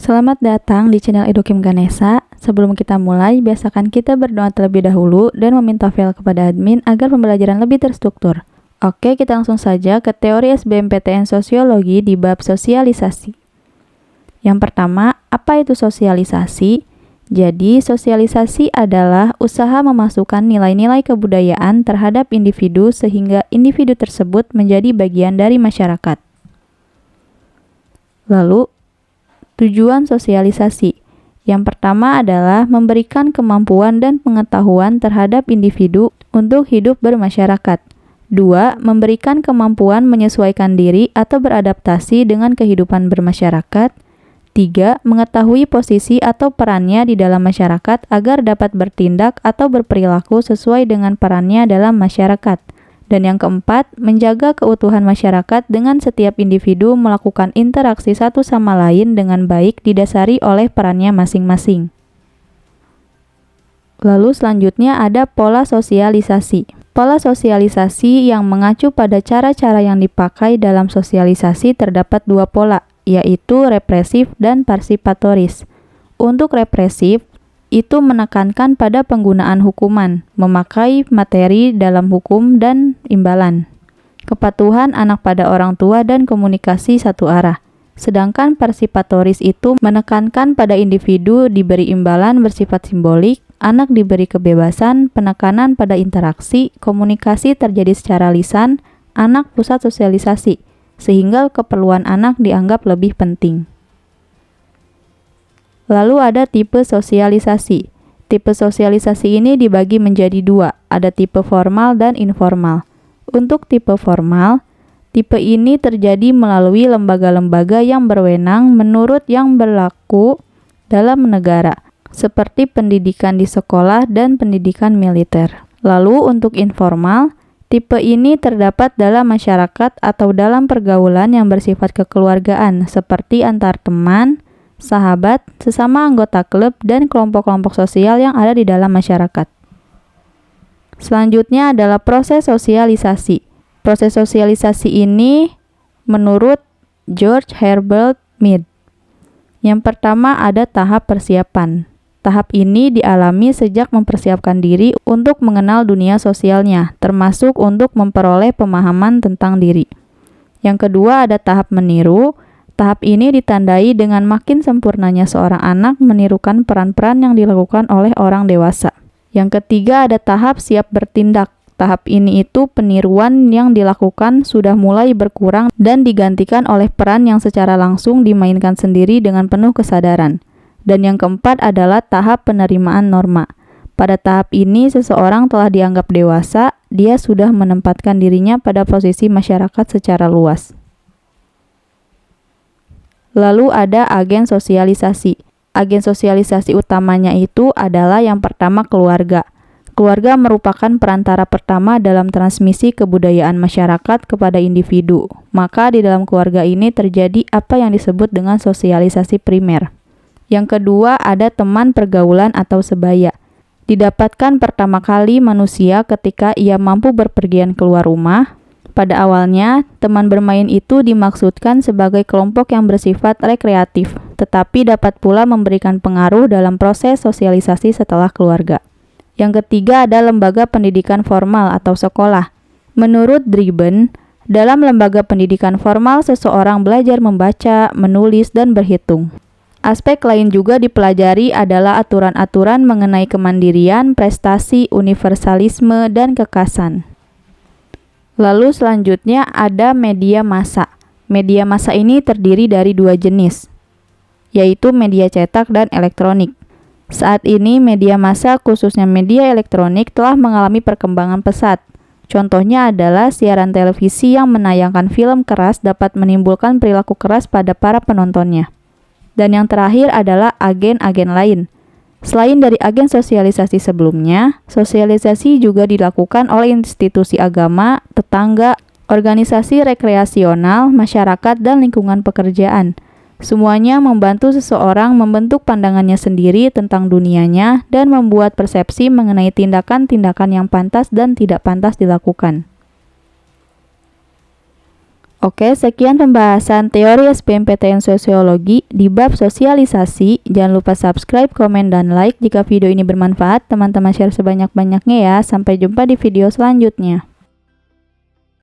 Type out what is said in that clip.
Selamat datang di channel Edukim Ganesha. Sebelum kita mulai, biasakan kita berdoa terlebih dahulu dan meminta file kepada admin agar pembelajaran lebih terstruktur. Oke, kita langsung saja ke teori SBMPTN Sosiologi di bab sosialisasi. Yang pertama, apa itu sosialisasi? Jadi, sosialisasi adalah usaha memasukkan nilai-nilai kebudayaan terhadap individu sehingga individu tersebut menjadi bagian dari masyarakat. Lalu, tujuan sosialisasi. Yang pertama adalah memberikan kemampuan dan pengetahuan terhadap individu untuk hidup bermasyarakat. 2. Memberikan kemampuan menyesuaikan diri atau beradaptasi dengan kehidupan bermasyarakat. 3. Mengetahui posisi atau perannya di dalam masyarakat agar dapat bertindak atau berperilaku sesuai dengan perannya dalam masyarakat. Dan yang keempat, menjaga keutuhan masyarakat dengan setiap individu melakukan interaksi satu sama lain dengan baik didasari oleh perannya masing-masing. Lalu selanjutnya ada pola sosialisasi. Pola sosialisasi yang mengacu pada cara-cara yang dipakai dalam sosialisasi terdapat dua pola, yaitu represif dan parsipatoris. Untuk represif, itu menekankan pada penggunaan hukuman, memakai materi dalam hukum dan imbalan, kepatuhan anak pada orang tua dan komunikasi satu arah. Sedangkan parsipatoris itu menekankan pada individu diberi imbalan bersifat simbolik, anak diberi kebebasan, penekanan pada interaksi, komunikasi terjadi secara lisan, anak pusat sosialisasi, sehingga keperluan anak dianggap lebih penting. Lalu ada tipe sosialisasi. Tipe sosialisasi ini dibagi menjadi dua, ada tipe formal dan informal. Untuk tipe formal, tipe ini terjadi melalui lembaga-lembaga yang berwenang menurut yang berlaku dalam negara, seperti pendidikan di sekolah dan pendidikan militer. Lalu untuk informal, tipe ini terdapat dalam masyarakat atau dalam pergaulan yang bersifat kekeluargaan, seperti antar teman, sahabat, sesama anggota klub, dan kelompok-kelompok sosial yang ada di dalam masyarakat. Selanjutnya adalah proses sosialisasi. Proses sosialisasi ini menurut George Herbert Mead. Yang pertama ada tahap persiapan. Tahap ini dialami sejak mempersiapkan diri untuk mengenal dunia sosialnya, termasuk untuk memperoleh pemahaman tentang diri. Yang kedua ada tahap meniru. Tahap ini ditandai dengan makin sempurnanya seorang anak menirukan peran-peran yang dilakukan oleh orang dewasa. Yang ketiga ada tahap siap bertindak. Tahap ini itu peniruan yang dilakukan sudah mulai berkurang dan digantikan oleh peran yang secara langsung dimainkan sendiri dengan penuh kesadaran. Dan yang keempat adalah tahap penerimaan norma. Pada tahap ini seseorang telah dianggap dewasa, dia sudah menempatkan dirinya pada posisi masyarakat secara luas. Lalu ada agen sosialisasi. Agen sosialisasi utamanya itu adalah yang pertama keluarga. Keluarga merupakan perantara pertama dalam transmisi kebudayaan masyarakat kepada individu. Maka di dalam keluarga ini terjadi apa yang disebut dengan sosialisasi primer. Yang kedua ada teman pergaulan atau sebaya. Didapatkan pertama kali manusia ketika ia mampu berpergian keluar rumah. Pada awalnya, teman bermain itu dimaksudkan sebagai kelompok yang bersifat rekreatif, tetapi dapat pula memberikan pengaruh dalam proses sosialisasi setelah keluarga. Yang ketiga ada lembaga pendidikan formal atau sekolah. Menurut Drieben, dalam lembaga pendidikan formal seseorang belajar membaca, menulis, dan berhitung. Aspek lain juga dipelajari adalah aturan-aturan mengenai kemandirian, prestasi, universalisme, dan kekasan. Lalu selanjutnya ada media massa. Media massa ini terdiri dari dua jenis, yaitu media cetak dan elektronik. Saat ini media massa khususnya media elektronik telah mengalami perkembangan pesat. Contohnya adalah siaran televisi yang menayangkan film keras dapat menimbulkan perilaku keras pada para penontonnya. Dan yang terakhir adalah agen-agen lain. Selain dari agen sosialisasi sebelumnya, sosialisasi juga dilakukan oleh institusi agama, tetangga, organisasi rekreasional, masyarakat, dan lingkungan pekerjaan. Semuanya membantu seseorang membentuk pandangannya sendiri tentang dunianya dan membuat persepsi mengenai tindakan-tindakan yang pantas dan tidak pantas dilakukan. Oke, sekian pembahasan teori SBMPTN Sosiologi di bab sosialisasi. Jangan lupa subscribe, komen, dan like jika video ini bermanfaat. Teman-teman share sebanyak-banyaknya ya. Sampai jumpa di video selanjutnya.